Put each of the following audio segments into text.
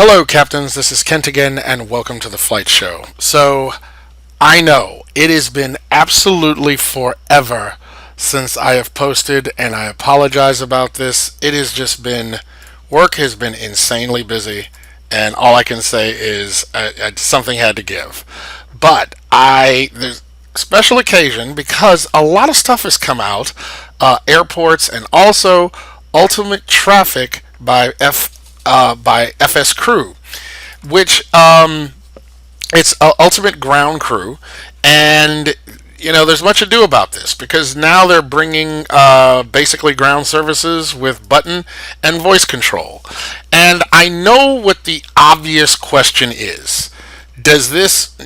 Hello, captains. This is Kent again, and welcome to the flight show. So, I know it has been absolutely forever since I have posted, and I apologize about this. It has just been, work has been insanely busy, and all I can say is something had to give. But there's a special occasion because a lot of stuff has come out, airports, and also Ultimate Traffic by FS Crew, which it's Ultimate Ground Crew, and there's much to do about this because now they're bringing basically ground services with button and voice control. And I know what the obvious question is. Does this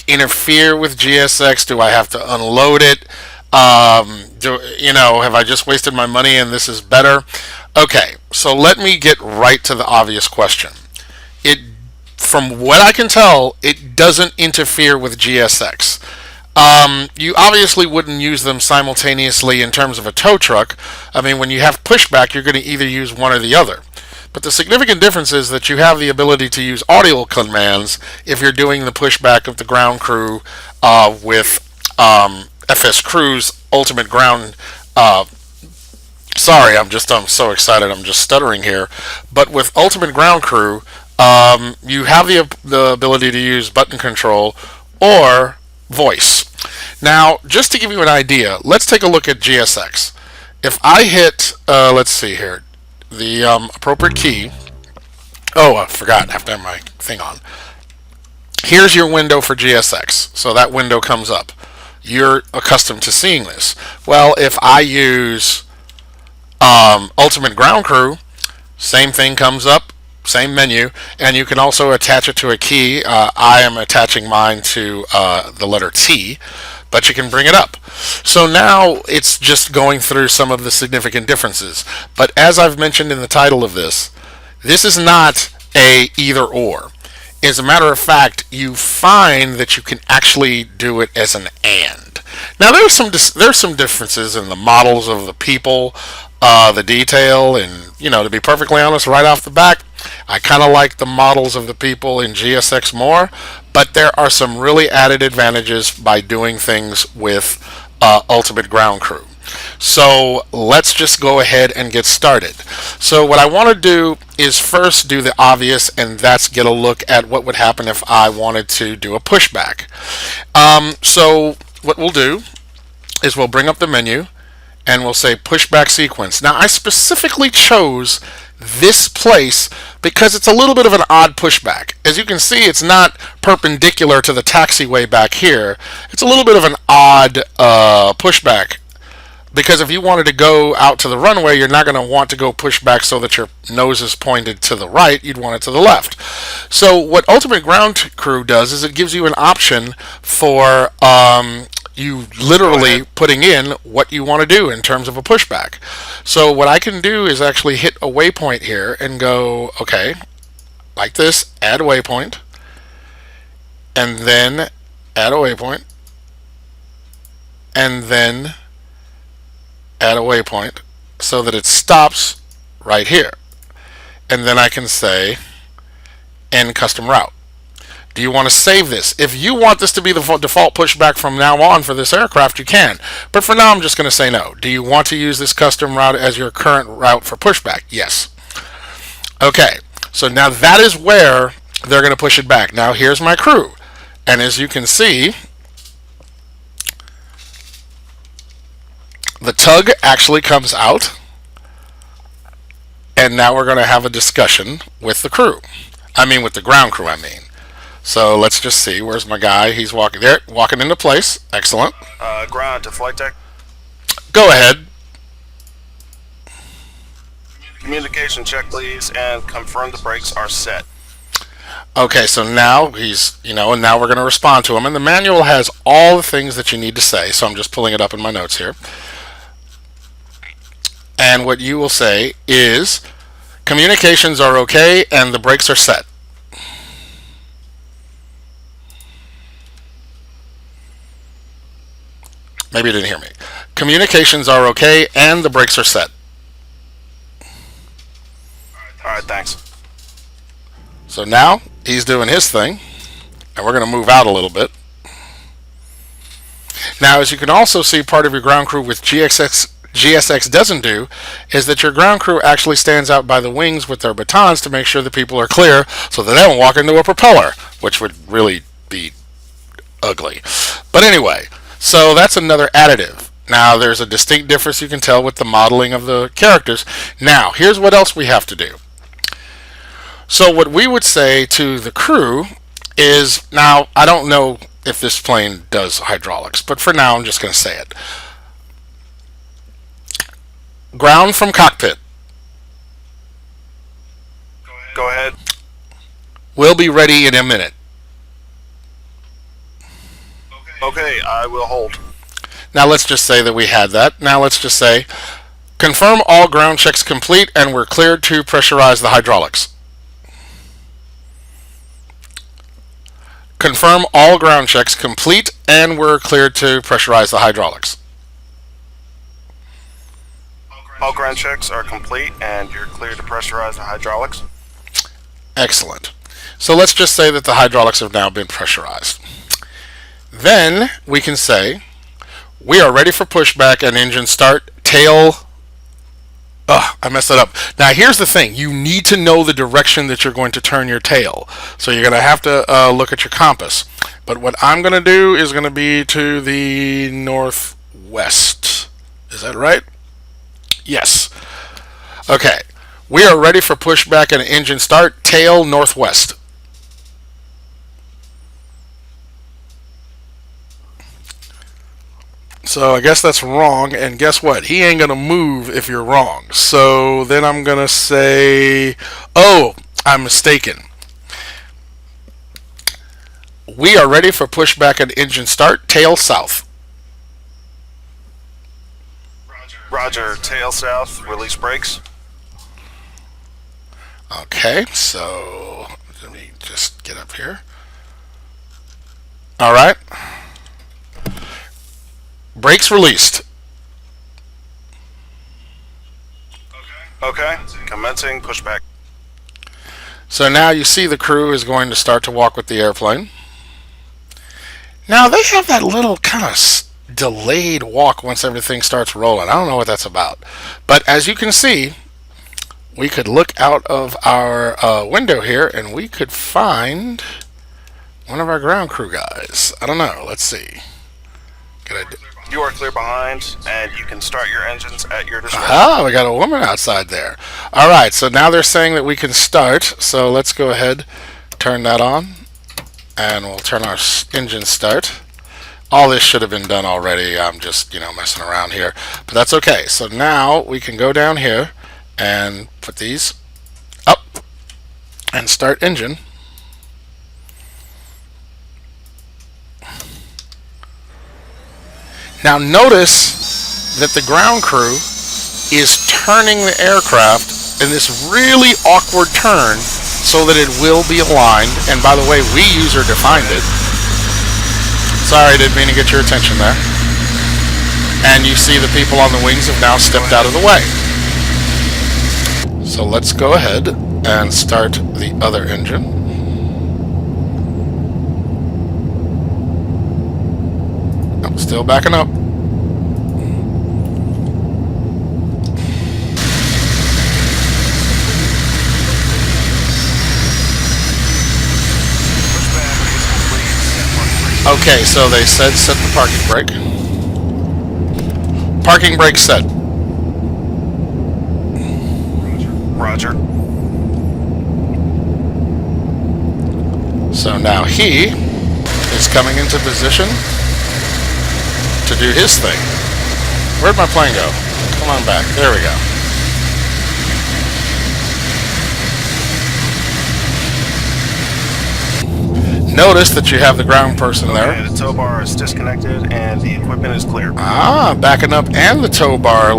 interfere with GSX? Do I have to unload it? Have I just wasted my money and this is better? Okay, so let me get right to the obvious question. From what I can tell, it doesn't interfere with GSX. You obviously wouldn't use them simultaneously in terms of a tow truck. I mean, when you have pushback, you're going to either use one or the other. But the significant difference is that you have the ability to use audio commands if you're doing the pushback of the ground crew with FS Crew's Ultimate Ground. Sorry, I'm so excited. I'm just stuttering here. But with Ultimate Ground Crew, you have the ability to use button control or voice. Now, just to give you an idea, let's take a look at GSX. If I hit, let's see here, the appropriate key. Oh, I forgot. I have to have my thing on. Here's your window for GSX. So that window comes up. You're accustomed to seeing this. Well, if I use Ultimate Ground Crew, same thing comes up, same menu, and you can also attach it to a key. I am attaching mine to the letter T, but you can bring it up. So now it's just going through some of the significant differences. But as I've mentioned in the title of this is not a either or. As a matter of fact, you find that you can actually do it as an and. Now there's some differences in the models of the people, the detail, and to be perfectly honest, right off the bat, I kind of like the models of the people in GSX more, but there are some really added advantages by doing things with Ultimate Ground Crew. So let's just go ahead and get started. So what I want to do is first do the obvious, and that's get a look at what would happen if I wanted to do a pushback. So what we'll do is we'll bring up the menu and we'll say pushback sequence. Now I specifically chose this place because it's a little bit of an odd pushback. As you can see, it's not perpendicular to the taxiway back here. It's a little bit of an odd pushback. Because if you wanted to go out to the runway, you're not going to want to go push back so that your nose is pointed to the right. You'd want it to the left. So what Ultimate Ground Crew does is it gives you an option for you literally putting in what you want to do in terms of a pushback. So what I can do is actually hit a waypoint here and go, okay, like this, add a waypoint, and then add a waypoint, and then add a waypoint so that it stops right here. And then I can say end custom route. Do you want to save this? If you want this to be the default pushback from now on for this aircraft, you can. But for now, I'm just going to say no. Do you want to use this custom route as your current route for pushback? Yes. Okay, so now that is where they're going to push it back. Now here's my crew. And as you can see, the tug actually comes out, and now we're going to have a discussion with the crew. With the ground crew, So let's just see. Where's my guy? He's walking there, walking into place. Excellent. Ground to flight deck. Go ahead. Communication check, please, and confirm the brakes are set. Okay, so now he's, and now we're going to respond to him. And the manual has all the things that you need to say, so I'm just pulling it up in my notes here. And what you will say is, communications are okay and the brakes are set. Maybe you didn't hear me. Communications are okay and the brakes are set. All right, thanks. So now he's doing his thing, and we're going to move out a little bit. Now, as you can also see, part of your ground crew with GSX doesn't do is that your ground crew actually stands out by the wings with their batons to make sure the people are clear so that they don't walk into a propeller, which would really be ugly. But anyway, so that's another additive. Now, there's a distinct difference you can tell with the modeling of the characters. Now, here's what else we have to do. So what we would say to the crew is, now, I don't know if this plane does hydraulics, but for now I'm just going to say it. Ground from cockpit. Go ahead. We'll be ready in a minute. Okay, I will hold. Now let's just say that we had that. Now let's just say, confirm all ground checks complete and we're cleared to pressurize the hydraulics. Confirm all ground checks complete and we're cleared to pressurize the hydraulics. All ground checks are complete and you're cleared to pressurize the hydraulics. Excellent. So let's just say that the hydraulics have now been pressurized. Then we can say, we are ready for pushback and engine start, tail. I messed it up. Now here's the thing. You need to know the direction that you're going to turn your tail. So you're going to have to look at your compass. But what I'm going to do is going to be to the northwest. Is that right? Yes. Okay. We are ready for pushback and engine start, tail northwest. So I guess that's wrong, and guess what? He ain't gonna move if you're wrong. So then I'm gonna say, oh, I'm mistaken. We are ready for pushback and engine start, tail south. Roger, tail south, release brakes. Okay, so let me just get up here. All right. Brakes released. Okay, commencing pushback. So now you see the crew is going to start to walk with the airplane. Now they have that little kind of delayed walk once everything starts rolling. I don't know what that's about. But as you can see, we could look out of our window here and we could find one of our ground crew guys. I don't know. Let's see. You are clear behind, and you can start your engines at your discretion. Ah, we got a woman outside there. All right, so now they're saying that we can start. So let's go ahead, turn that on, and we'll turn our engine start. All this should have been done already. I'm just, messing around here, but that's okay. So now we can go down here and put these up and start engine. Now notice that the ground crew is turning the aircraft in this really awkward turn so that it will be aligned. And by the way, we user defined it. Sorry, I didn't mean to get your attention there. And you see the people on the wings have now stepped out of the way. So let's go ahead and start the other engine. I'm still backing up. Okay, so they said set the parking brake. Parking brake set. Roger. So now he is coming into position to do his thing. Where'd my plane go? Come on back. There we go. Notice that you have the ground person there. Okay, the tow bar is disconnected and the equipment is clear. Ah, backing up, and the tow bar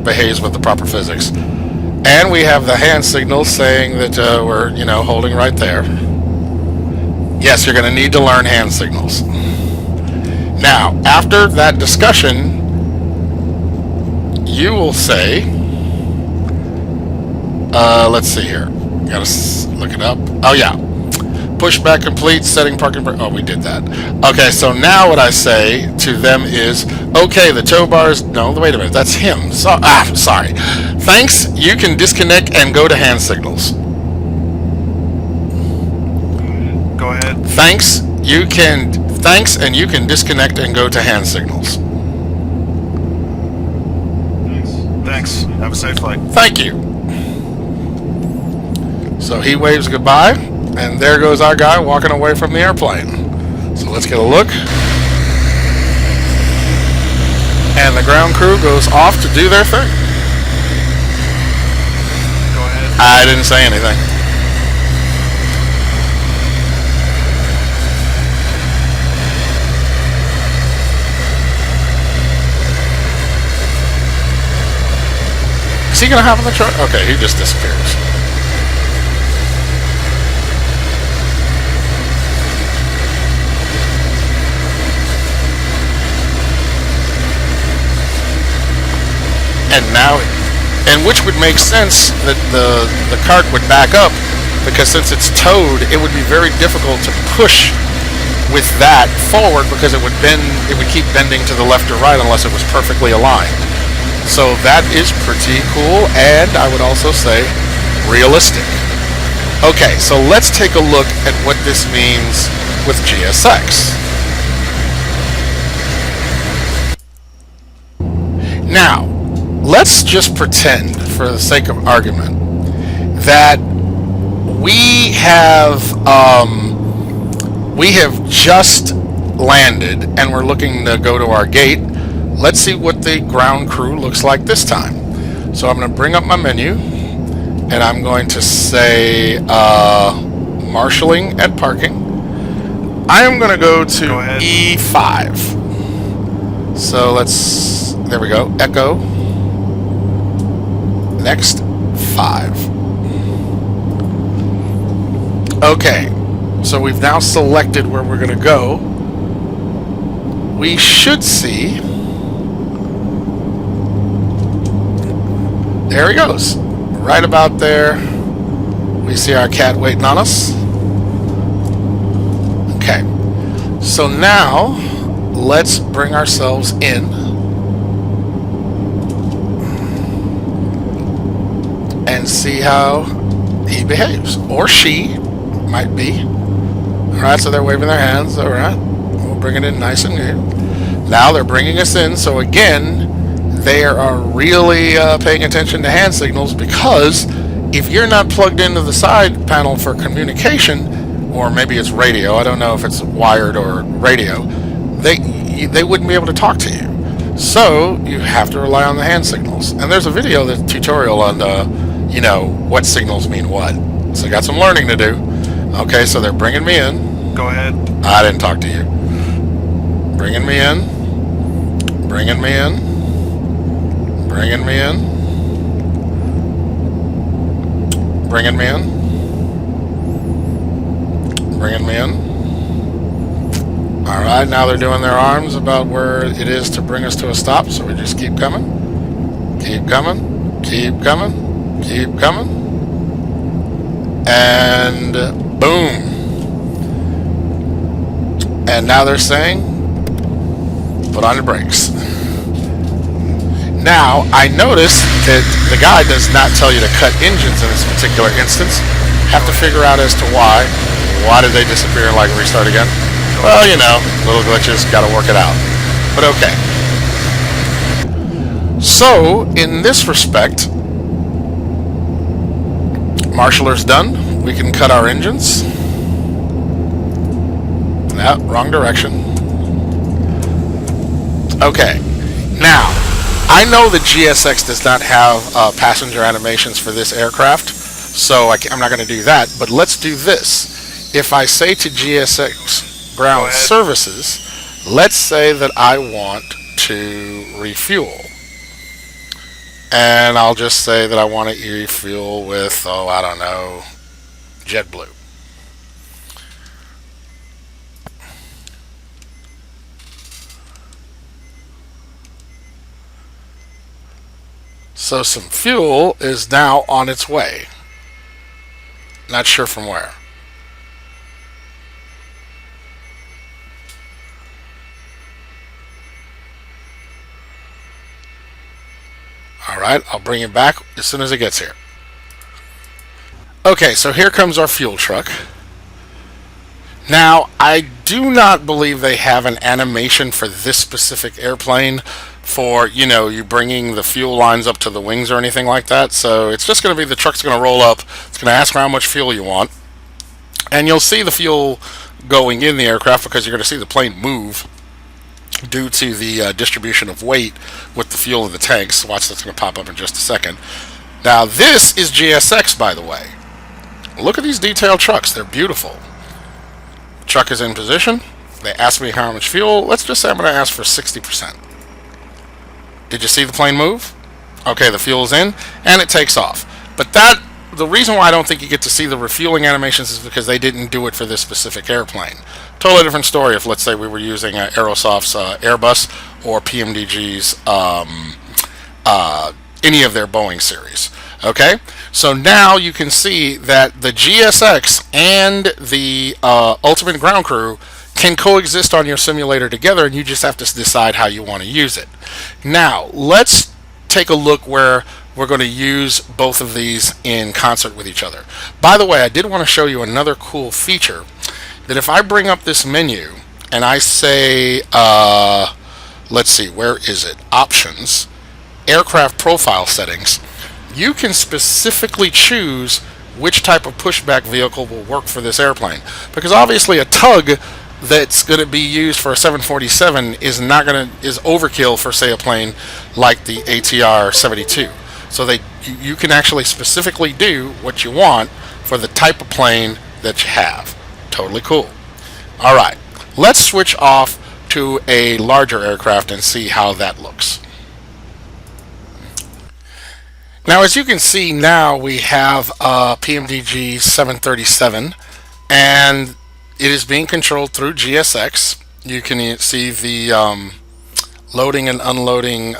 behaves with the proper physics. And we have the hand signals saying that we're holding right there. Yes, you're going to need to learn hand signals. Now, after that discussion, you will say, let's see here. Gotta look it up. Oh yeah. Pushback complete, setting parking brake. Oh, we did that. Okay, so now what I say to them is, okay, the tow bars. No, wait a minute, that's him. Sorry. Thanks. You can disconnect and go to hand signals. Go ahead. Thanks. Thanks, and you can disconnect and go to hand signals. Thanks. Have a safe flight. Thank you. So he waves goodbye, and there goes our guy walking away from the airplane. So let's get a look. And the ground crew goes off to do their thing. Go ahead. I didn't say anything. Is he gonna hop on the truck? Okay, he just disappears. And which would make sense that the cart would back up, because since it's towed, it would be very difficult to push with that forward, because it would keep bending to the left or right unless it was perfectly aligned. So that is pretty cool, and I would also say realistic. Okay, so let's take a look at what this means with GSX. Now, let's just pretend, for the sake of argument, that we have just landed and we're looking to go to our gate. Let's see what the ground crew looks like this time. So I'm going to bring up my menu, and I'm going to say marshalling at parking. I am going to go to E5. So there we go, echo. Next, 5. Okay, so we've now selected where we're going to go. We should see. There he goes. Right about there. We see our cat waiting on us. Okay, so now let's bring ourselves in. And see how he behaves, or she might be. All right, so they're waving their hands. All right, we'll bring it in nice and good. Now they're bringing us in. So again, they are really paying attention to hand signals, because if you're not plugged into the side panel for communication, or maybe it's radio, I don't know if it's wired or radio, they wouldn't be able to talk to you. So you have to rely on the hand signals. And there's a video, the tutorial on what signals mean what. So I got some learning to do. Okay, so they're bringing me in. Go ahead. I didn't talk to you. Bringing me in. Bringing me in. Bringing me in. Bringing me in. Bringing me in. Alright, now they're doing their arms about where it is to bring us to a stop, so we just keep coming. Keep coming. Keep coming. Keep coming. And boom. And now they're saying, put on your brakes. Now, I noticed that the guy does not tell you to cut engines in this particular instance. Have to figure out as to why. Why did they disappear and restart again? Well, little glitches, gotta work it out. But okay. So, in this respect, marshaller's done. We can cut our engines. No, wrong direction. Okay. Now, I know that GSX does not have passenger animations for this aircraft, so I'm not going to do that, but let's do this. If I say to GSX Ground Services, let's say that I want to refuel. And I'll just say that I want to refuel with, I don't know, JetBlue. So some fuel is now on its way. Not sure from where. Alright, I'll bring it back as soon as it gets here. Okay, so here comes our fuel truck. Now, I do not believe they have an animation for this specific airplane for, you bringing the fuel lines up to the wings or anything like that. So it's just going to be the truck's going to roll up. It's going to ask how much fuel you want. And you'll see the fuel going in the aircraft because you're going to see the plane move due to the distribution of weight with the fuel in the tanks. Watch, that's going to pop up in just a second. Now, this is GSX, by the way. Look at these detailed trucks. They're beautiful. Truck is in position. They ask me how much fuel. Let's just say I'm going to ask for 60%. Did you see the plane move? Okay, the fuel's in, and it takes off. But the reason why I don't think you get to see the refueling animations is because they didn't do it for this specific airplane. Totally different story if, let's say, we were using Aerosoft's Airbus or PMDG's any of their Boeing series. Okay, so now you can see that the GSX and the Ultimate Ground Crew can coexist on your simulator together, and you just have to decide how you want to use it. Now, let's take a look where we're going to use both of these in concert with each other. By the way, I did want to show you another cool feature, that if I bring up this menu and I say, let's see, where is it? Options, Aircraft Profile Settings, you can specifically choose which type of pushback vehicle will work for this airplane. Because obviously a tug that's going to be used for a 747 is overkill for, say, a plane like the ATR 72. So you can actually specifically do what you want for the type of plane that you have. Totally cool. All right, let's switch off to a larger aircraft and see how that looks. Now, as you can see, now we have a PMDG 737, and it is being controlled through GSX. You can see the loading and unloading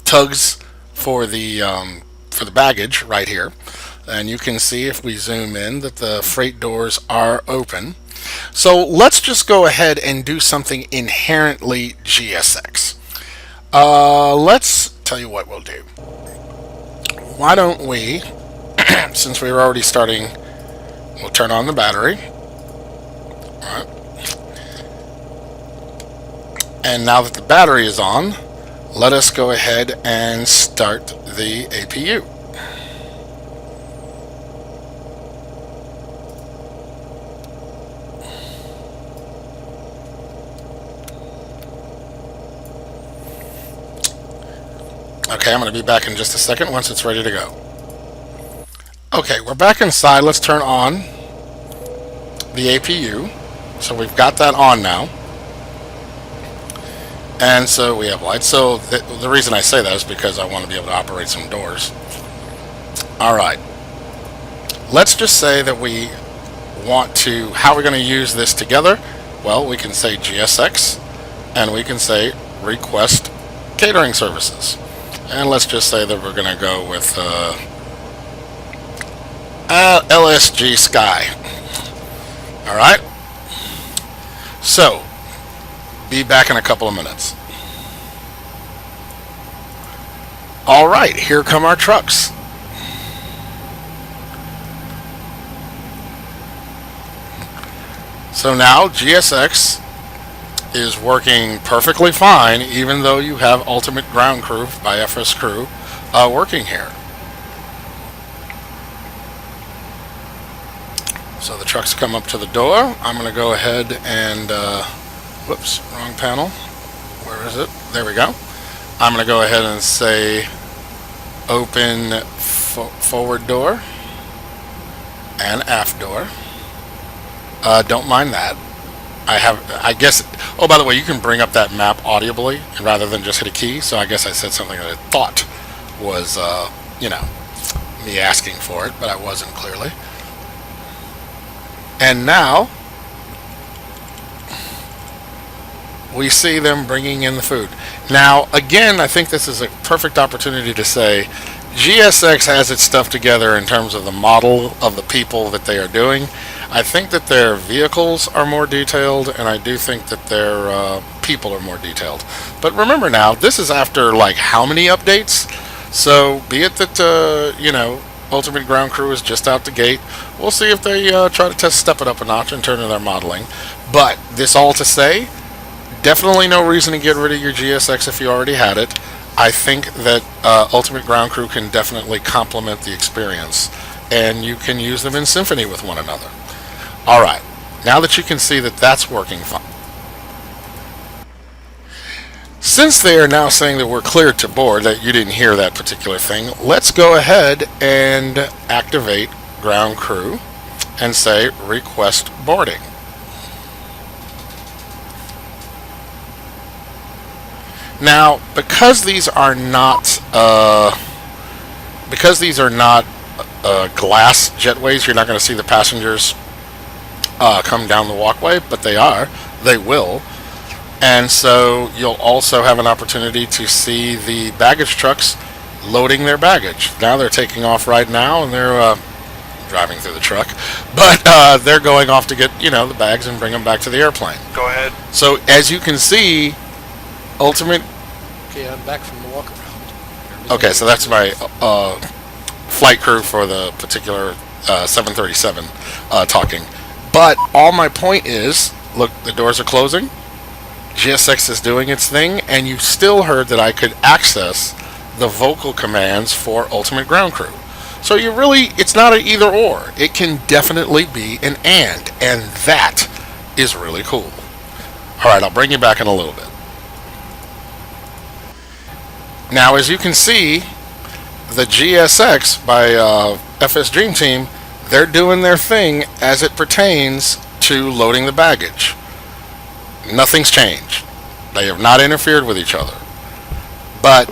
tugs for the baggage right here, and you can see if we zoom in that the freight doors are open. So let's just go ahead and do something inherently GSX. Let's tell you what we'll do. Why don't we, since we're already starting, we'll turn on the battery. All right. And now that the battery is on, let us go ahead and start the APU. Okay, I'm going to be back in just a second once it's ready to go. Okay, we're back inside. Let's turn on the APU. So we've got that on now. And so we have lights. So the reason I say that is because I want to be able to operate some doors. Alright. Let's just say that we want to, how we're going to use this together. Well, we can say GSX, and we can say request catering services. And let's just say that we're going to go with LSG Sky. Alright. So, be back in a couple of minutes. Alright, here come our trucks. So now GSX is working perfectly fine, even though you have Ultimate Ground Crew by FS Crew working here. So the trucks come up to the door. I'm going to go ahead and whoops, wrong panel. Where is it? There we go. I'm going to go ahead and say open forward door and aft door. Don't mind that. I guess, oh, by the way, you can bring up that map audibly rather than just hit a key, so I guess I said something that I thought was, me asking for it, but I wasn't clearly. And now, we see them bringing in the food. Now, again, I think this is a perfect opportunity to say, GSX has its stuff together in terms of the model of the people that they are doing. I think that their vehicles are more detailed, and I do think that their people are more detailed. But remember now, this is after like how many updates? So be it that Ultimate Ground Crew is just out the gate. We'll see if they try to step it up a notch in terms of their modeling. But this all to say, definitely no reason to get rid of your GSX if you already had it. I think that Ultimate Ground Crew can definitely complement the experience, and you can use them in symphony with one another. Alright, now that you can see that that's working fine. Since they are now saying that we're cleared to board, that you didn't hear that particular thing, let's go ahead and activate Ground Crew and say request boarding. Now, because these are not glass jetways, you're not going to see the passengers come down the walkway, but they will. And so you'll also have an opportunity to see the baggage trucks loading their baggage. Now they're taking off right now, and they're driving through the truck, but they're going off to get the bags and bring them back to the airplane. Go ahead. So as you can see, Ultimate. Okay, I'm back from the walk around. Okay, so that's my flight crew for the particular 737 talking. But all my point is, look, the doors are closing. GSX is doing its thing, and you still heard that I could access the vocal commands for Ultimate Ground Crew. So it's not an either or. It can definitely be an and that is really cool. Alright, I'll bring you back in a little bit. Now, as you can see, the GSX by FSDreamteam, they're doing their thing as it pertains to loading the baggage. Nothing's changed. They have not interfered with each other. But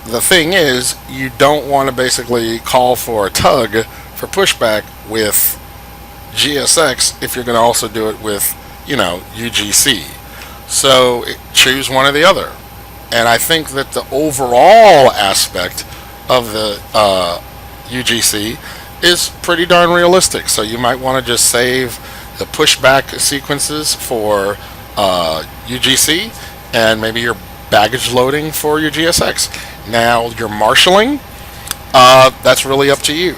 the thing is, you don't want to basically call for a tug for pushback with GSX if you're going to also do it with, UGC. So choose one or the other. And I think that the overall aspect of the UGC is pretty darn realistic. So you might want to just save the pushback sequences for UGC and maybe your baggage loading for your GSX. Now your marshalling, that's really up to you.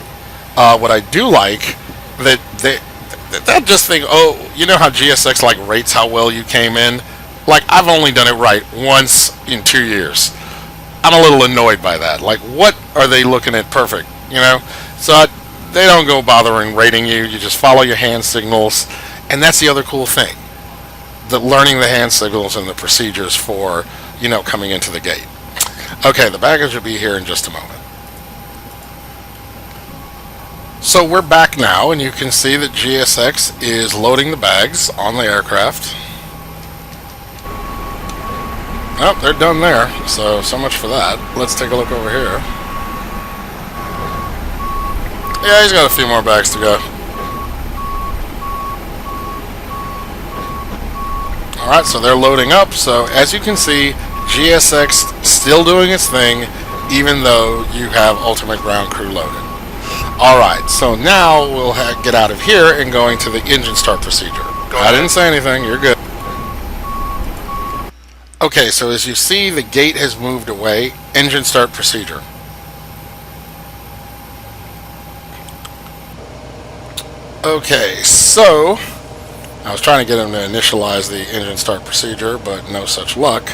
What I do like that just thing. Oh, you know how GSX like rates how well you came in. Like, I've only done it right once in 2 years. I'm a little annoyed by that. Like, what are they looking at perfect? So they don't go bothering rating you. You just follow your hand signals, and that's the other cool thing. Learning the hand signals and the procedures for coming into the gate. Okay, the baggage will be here in just a moment. So we're back now, and you can see that GSX is loading the bags on the aircraft. Oh, they're done there, so much for that. Let's take a look over here. Yeah, he's got a few more bags to go. Alright, so they're loading up. So as you can see, GSX still doing its thing, even though you have Ultimate Ground Crew loaded. Alright, so now we'll get out of here and go into the engine start procedure. I didn't say anything, you're good. Okay, so as you see, the gate has moved away. Engine start procedure. Okay, so I was trying to get him to initialize the engine start procedure, but no such luck.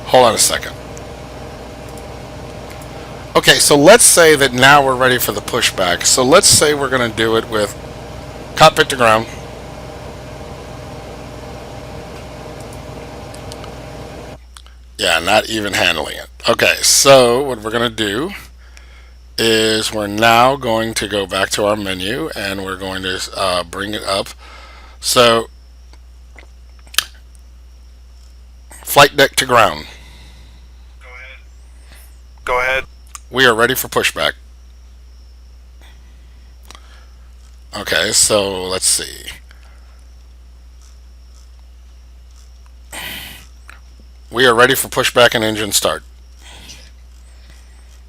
Hold on a second. Okay, so let's say that now we're ready for the pushback. So let's say we're going to do it with cockpit to ground. Yeah, not even handling it. Okay, so what we're going to do is we're now going to go back to our menu and we're going to bring it up. So, flight deck to ground. Go ahead. Go ahead. We are ready for pushback. Okay, so let's see. We are ready for pushback and engine start.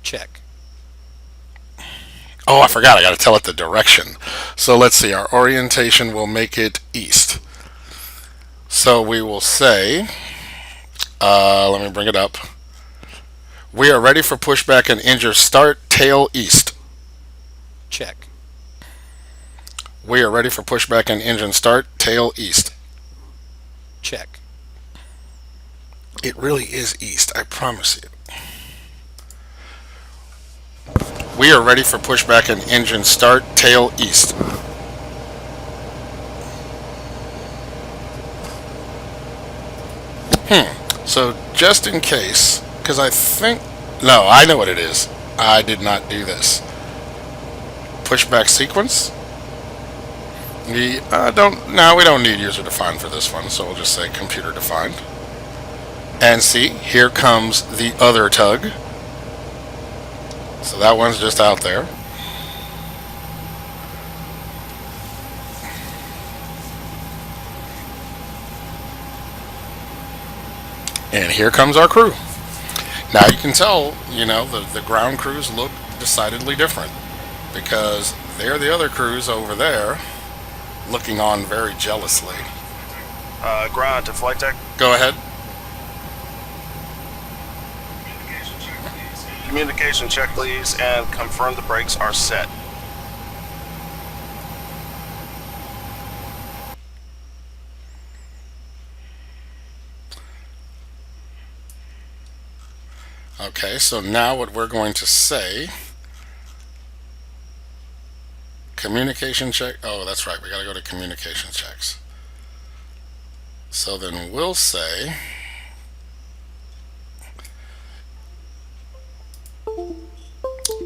Check. Oh, I forgot. I got to tell it the direction. So let's see. Our orientation will make it east. So we will say, let me bring it up. We are ready for pushback and engine start, tail east. Check. We are ready for pushback and engine start, tail east. Check. It really is east, I promise you. We are ready for pushback and engine start, tail east. So just in case, because I think, no, I know what it is. I did not do this. Pushback sequence. We don't need user defined for this one, so we'll just say computer defined. And see, here comes the other tug. So that one's just out there. And here comes our crew. Now you can tell, the ground crews look decidedly different because they're the other crews over there looking on very jealously. Ground to flight deck. Go ahead. Communication check, please, and confirm the brakes are set. Okay, so now what we're going to say, communication check. Oh, that's right, we got to go to communication checks. So then we'll say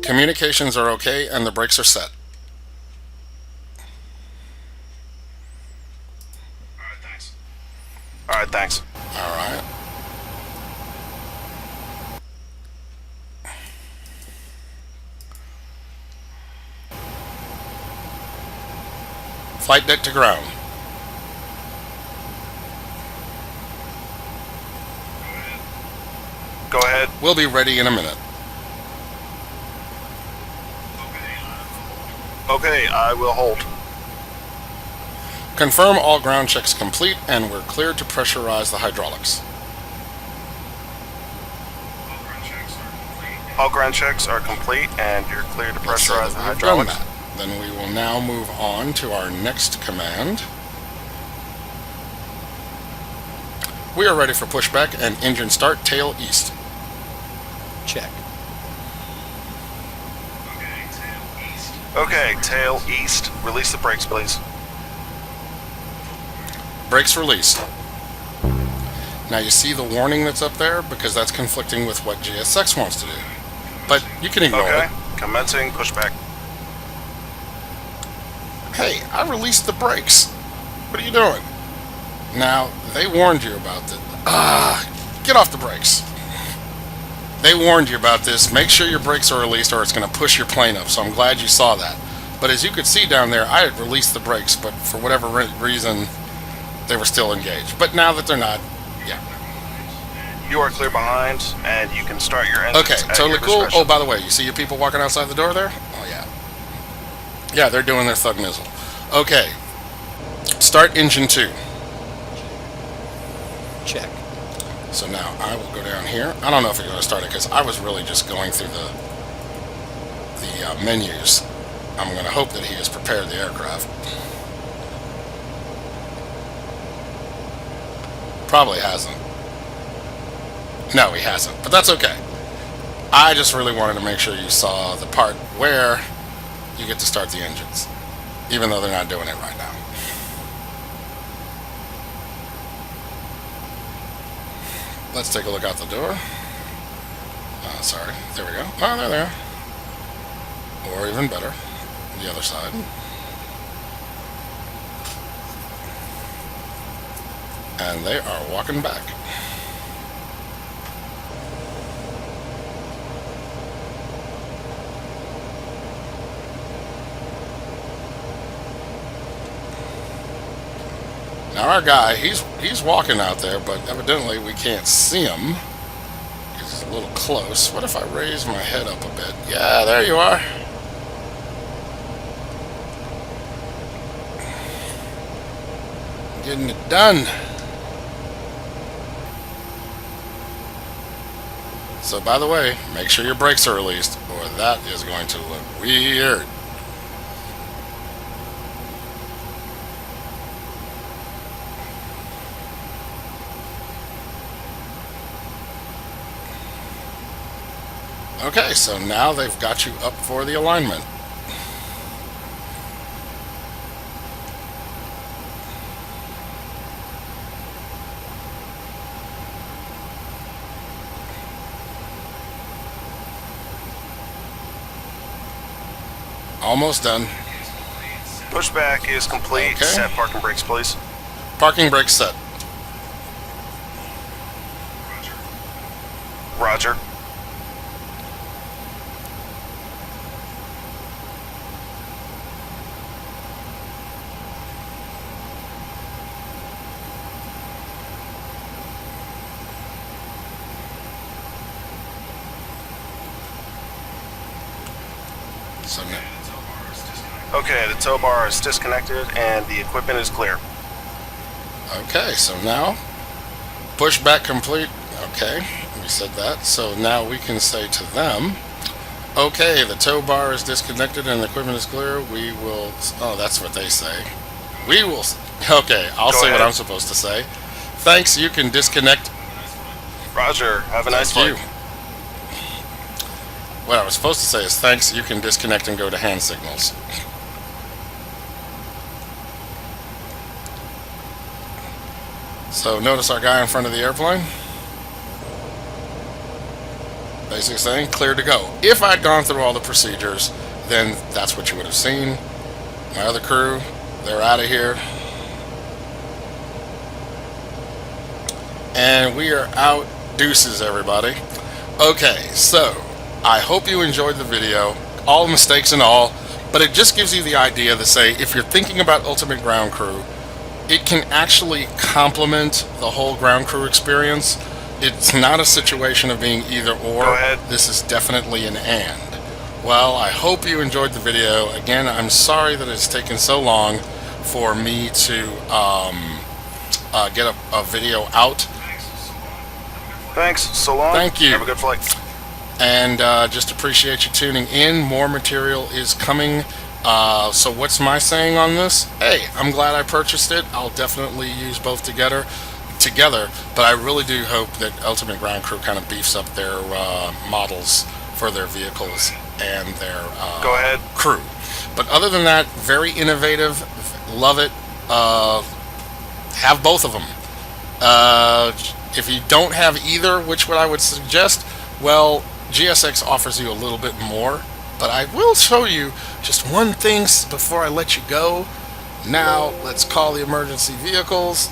communications are okay and the brakes are set. All right, thanks. All right. Flight deck to ground. Go ahead. We'll be ready in a minute. Okay, I will hold. Confirm all ground checks complete and we're cleared to pressurize the hydraulics. All ground checks are complete, and you're clear to Let's say pressurize that the we've done hydraulics. that. Then we will now move on to our next command. We are ready for pushback and engine start, tail east. Check. Okay, tail east. Release the brakes, please. Brakes released. Now you see the warning that's up there because that's conflicting with what GSX wants to do. But you can ignore Okay, it. commencing pushback. Hey, I released the brakes. What are you doing? Now, they warned you about this. Get off the brakes. They warned you about this. Make sure your brakes are released or it's going to push your plane up. So I'm glad you saw that. But as you could see down there, I had released the brakes, but for whatever reason, they were still engaged. But now that they're not, yeah. You are clear behind, and you can start your engines. Okay, at totally your cool. discretion. Oh, by the way, you see your people walking outside the door there? Oh, yeah. Yeah, they're doing their thug nizzle. Okay. Start engine 2. Check. So now I will go down here. I don't know if you're going to start it because I was really just going through the menus. I'm going to hope that he has prepared the aircraft. Probably hasn't. No, he hasn't, but that's okay. I just really wanted to make sure you saw the part where you get to start the engines, even though they're not doing it right now. Let's take a look out the door. Sorry, there we go. Oh, they're there. Or even better, the other side. And they are walking back. Now our guy, he's walking out there, but evidently we can't see him. He's a little close. What if I raise my head up a bit? Yeah, there you are. getting it done. So by the way, make sure your brakes are released, or that is going to look weird. Okay, so now they've got you up for the alignment. Almost done. Pushback is complete. Okay. Set parking brakes, please. Parking brakes set. Roger. So now, Okay, the tow bar is disconnected and the equipment is clear. okay, so now pushback complete. Okay, we said that. So now we can say to them, okay, the tow bar is disconnected and the equipment is clear. We will. Oh, that's what they say. We will. Okay, I'll Go say what ahead. I'm supposed to say. Thanks. You can disconnect. Roger. Have a nice Thank flight. you. What I was supposed to say is thanks. You can disconnect and go to hand signals. So notice our guy in front of the airplane. Basically saying clear to go. If I'd gone through all the procedures, then that's what you would have seen. My other crew, they're out of here. And we are out. Deuces, everybody. Okay, so I hope you enjoyed the video, all mistakes and all, but it just gives you the idea to say if you're thinking about Ultimate Ground Crew, it can actually complement the whole ground crew experience. It's not a situation of being either or. Go ahead. This is definitely an and. Well, I hope you enjoyed the video. Again, I'm sorry that it's taken so long for me to get a video out. Thanks. So long. Thank you. Have a good flight. And just appreciate you tuning in. More material is coming. So what's my saying on this? Hey, I'm glad I purchased it. I'll definitely use both together, but I really do hope that Ultimate Ground Crew kind of beefs up their models for their vehicles and their Go ahead. crew. But other than that, very innovative. Love it. Have both of them. If you don't have either, which what I would suggest, well, GSX offers you a little bit more. But I will show you just one thing before I let you go. Now, let's call the emergency vehicles.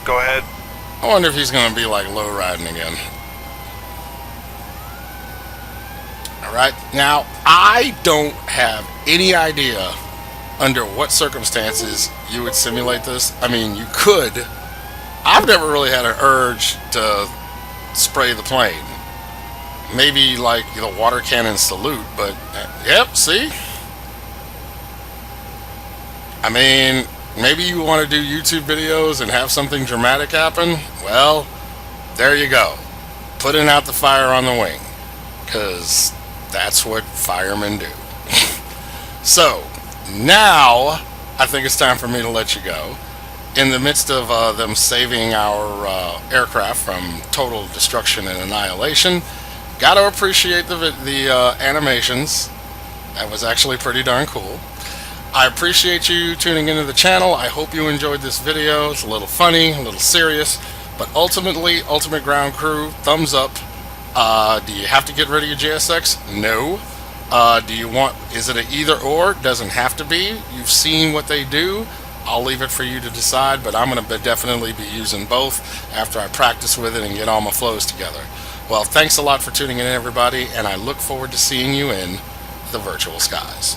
Go ahead. I wonder if he's going to be like low riding again. Alright, now I don't have any idea under what circumstances you would simulate this. I mean, you could. I've never really had an urge to spray the plane. Maybe like the water cannon salute, but yep, see? I mean, maybe you want to do YouTube videos and have something dramatic happen? Well, there you go. Putting out the fire on the wing. Because that's what firemen do. So, now, I think it's time for me to let you go. In the midst of them saving our aircraft from total destruction and annihilation, gotta appreciate the animations. That was actually pretty darn cool. I appreciate you tuning into the channel. I hope you enjoyed this video. It's a little funny, a little serious, but ultimately, Ultimate Ground Crew, thumbs up. Do you have to get rid of your GSX? No. Do you want, is it an either or? Doesn't have to be. You've seen what they do. I'll leave it for you to decide, but I'm going to definitely be using both after I practice with it and get all my flows together. Well, thanks a lot for tuning in, everybody, and I look forward to seeing you in the virtual skies.